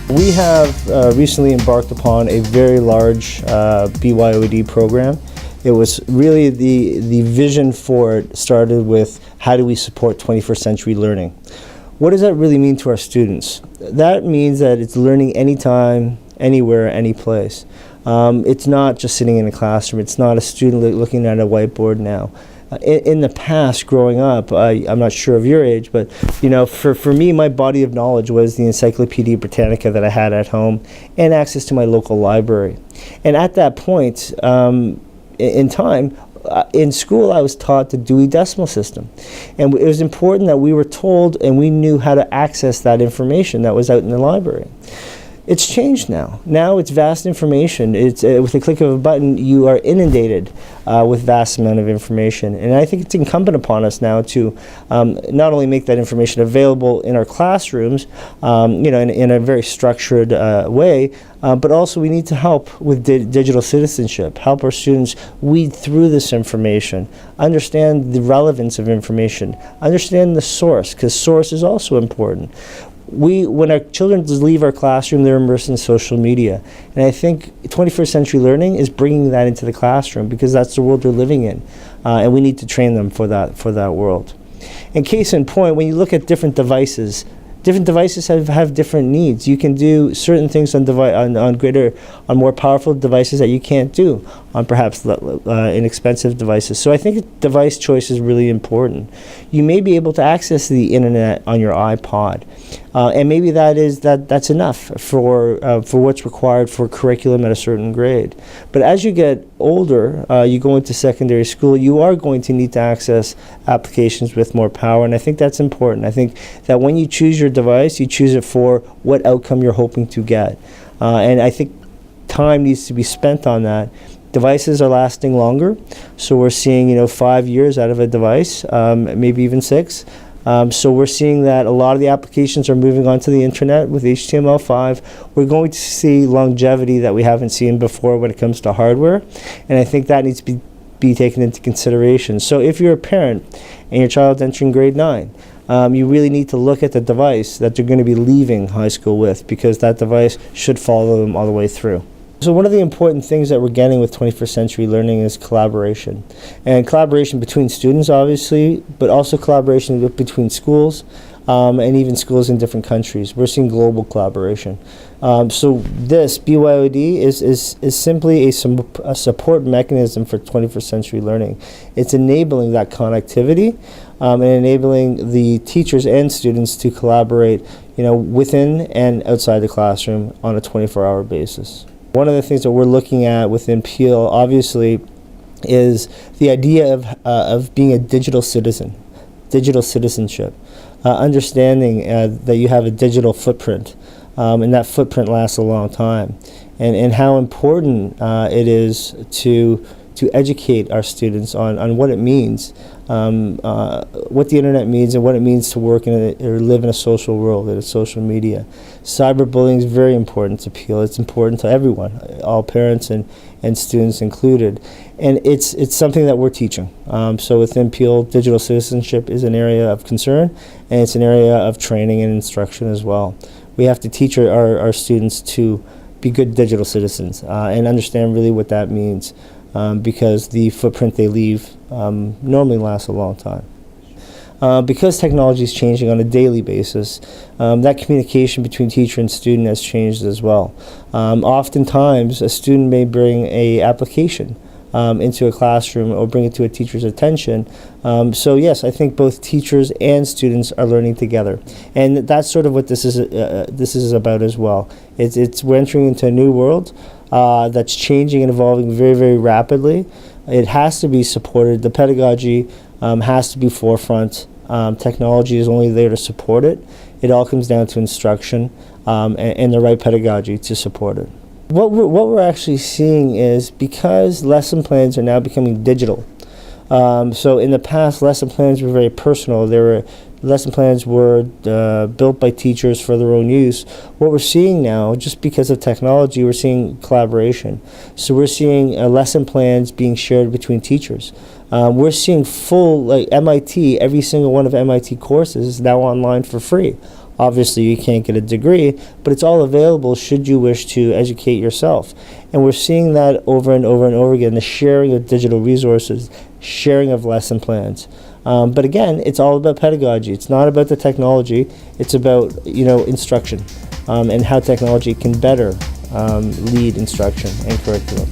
We have recently embarked upon a very large BYOD program. It was really the vision for it started with how do we support 21st century learning. What does that really mean to our students? That means that it's learning anytime, anywhere, any place. It's not just sitting in a classroom. It's not a student looking at a whiteboard now. In the past, growing up, I'm not sure of your age, but for me, my body of knowledge was the Encyclopedia Britannica that I had at home and access to my local library. And at that point in time, in school, I was taught the Dewey Decimal System. And it was important that we were told and we knew how to access that information that was out in the library. It's changed now. Now it's vast information. It's with the click of a button, you are inundated with vast amount of information. And I think it's incumbent upon us now to not only make that information available in our classrooms, in a very structured way, but also we need to help with digital citizenship, help our students weed through this information, understand the relevance of information, understand the source, because source is also important. When our children leave our classroom, they're immersed in social media. And I think 21st century learning is bringing that into the classroom because that's the world they're living in. And we need to train them for that world. And case in point, when you look at different devices have different needs. You can do certain things on more powerful devices that you can't do on perhaps inexpensive devices. So I think device choice is really important. You may be able to access the internet on your iPod, and maybe that's enough for what's required for curriculum at a certain grade. But as you get older, you go into secondary school, you are going to need to access applications with more power, and I think that's important. I think that when you choose your device, you choose it for what outcome you're hoping to get. And I think time needs to be spent on that. Devices are lasting longer, so we're seeing 5 years out of a device, maybe even 6. So we're seeing that a lot of the applications are moving onto the internet with HTML5. We're going to see longevity that we haven't seen before when it comes to hardware, and I think that needs to be taken into consideration. So if you're a parent and your child's entering grade 9, you really need to look at the device that they're going to be leaving high school with, because that device should follow them all the way through. So one of the important things that we're getting with 21st century learning is collaboration. And collaboration between students, obviously, but also collaboration between schools and even schools in different countries. We're seeing global collaboration. So this BYOD is simply a support mechanism for 21st century learning. It's enabling that connectivity and enabling the teachers and students to collaborate within and outside the classroom on a 24-hour basis. One of the things that we're looking at within Peel, obviously, is the idea of being a digital citizen, digital citizenship, understanding that you have a digital footprint, and that footprint lasts a long time, and how important it is to educate our students on what it means, what the internet means and what it means to work or live in a social world, in a social media. Cyberbullying is very important to Peel. It's important to everyone, all parents and students included. And it's something that we're teaching. So within Peel, digital citizenship is an area of concern, and it's an area of training and instruction as well. We have to teach our students to be good digital citizens and understand really what that means. Because the footprint they leave normally lasts a long time. Because technology is changing on a daily basis, that communication between teacher and student has changed as well. Oftentimes, a student may bring an application into a classroom or bring it to a teacher's attention. So yes, I think both teachers and students are learning together, and that's sort of what this is about as well. We're entering into a new world that's changing and evolving very, very rapidly. It has to be supported. The pedagogy has to be forefront. Technology is only there to support it. It all comes down to instruction and the right pedagogy to support it. What we're actually seeing is, because lesson plans are now becoming digital. So in the past, lesson plans were very personal. Lesson plans were built by teachers for their own use. What we're seeing now, just because of technology, we're seeing collaboration. So we're seeing lesson plans being shared between teachers. We're seeing full, like MIT, every single one of MIT courses is now online for free Obviously, you can't get a degree, but it's all available should you wish to educate yourself. And we're seeing that over and over and over again, the sharing of digital resources, sharing of lesson plans. But again, it's all about pedagogy. It's not about the technology. It's about, instruction, and how technology can better lead instruction and curriculum.